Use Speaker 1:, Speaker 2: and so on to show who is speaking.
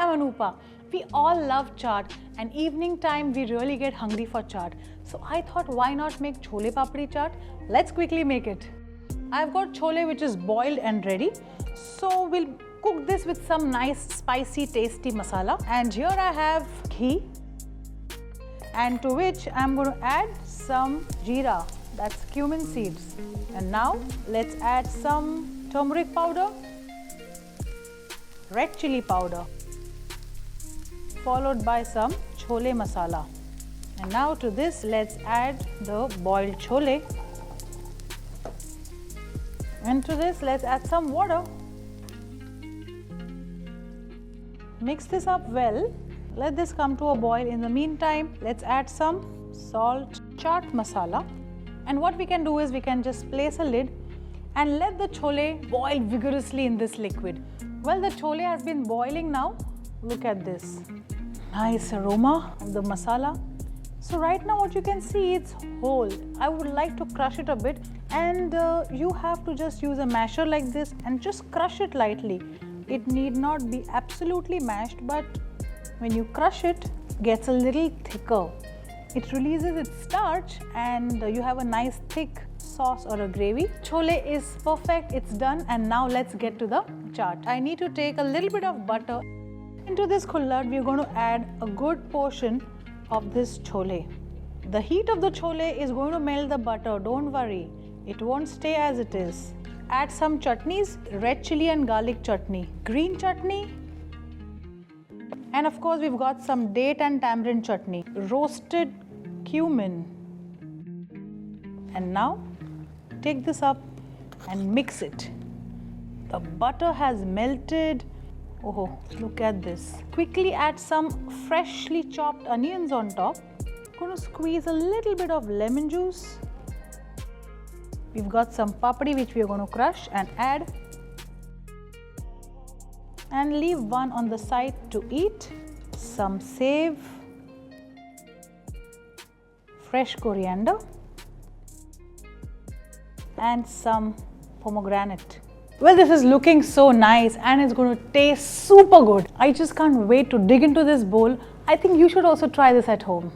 Speaker 1: I'm Anupa. We all love chaat, and evening time we really get hungry for chaat. So I thought, why not make chole papdi chaat? Let's quickly make it. I've got chole which is boiled and ready. So we'll cook this with some nice spicy tasty masala. And here I have ghee, and to which I'm going to add some jeera, that's cumin seeds. And now let's add some turmeric powder, red chilli powder, followed by some chole masala. And now to this let's add the boiled chole, and to this let's add some water. Mix this up well. Let this come to a boil. In the meantime, let's add some salt, chaat masala. And what we can do is we can just place a lid and let the chole boil vigorously in this liquid. Well, the chole has been boiling now. Look at this. Nice aroma of the masala. So right now what you can see, it's whole. I would like to crush it a bit, and you have to just use a masher like this and just crush it lightly. It need not be absolutely mashed, but when you crush it, it gets a little thicker. It releases its starch and you have a nice thick sauce or a gravy. Chole is perfect, it's done, and now let's get to the chaat. I need to take a little bit of butter. Into this kullad, we're going to add a good portion of this chole. The heat of the chole is going to melt the butter, don't worry. It won't stay as it is. Add some chutneys, red chili and garlic chutney, green chutney, and of course we've got some date and tamarind chutney, roasted cumin. And now take this up and mix it. The butter has melted. Oh, look at this. Quickly add some freshly chopped onions on top. Going to squeeze a little bit of lemon juice. We've got some papdi which we are going to crush and add, and leave one on the side to eat. Some save, fresh coriander, and some pomegranate. Well, this is looking so nice and it's going to taste super good. I just can't wait to dig into this bowl. I think you should also try this at home.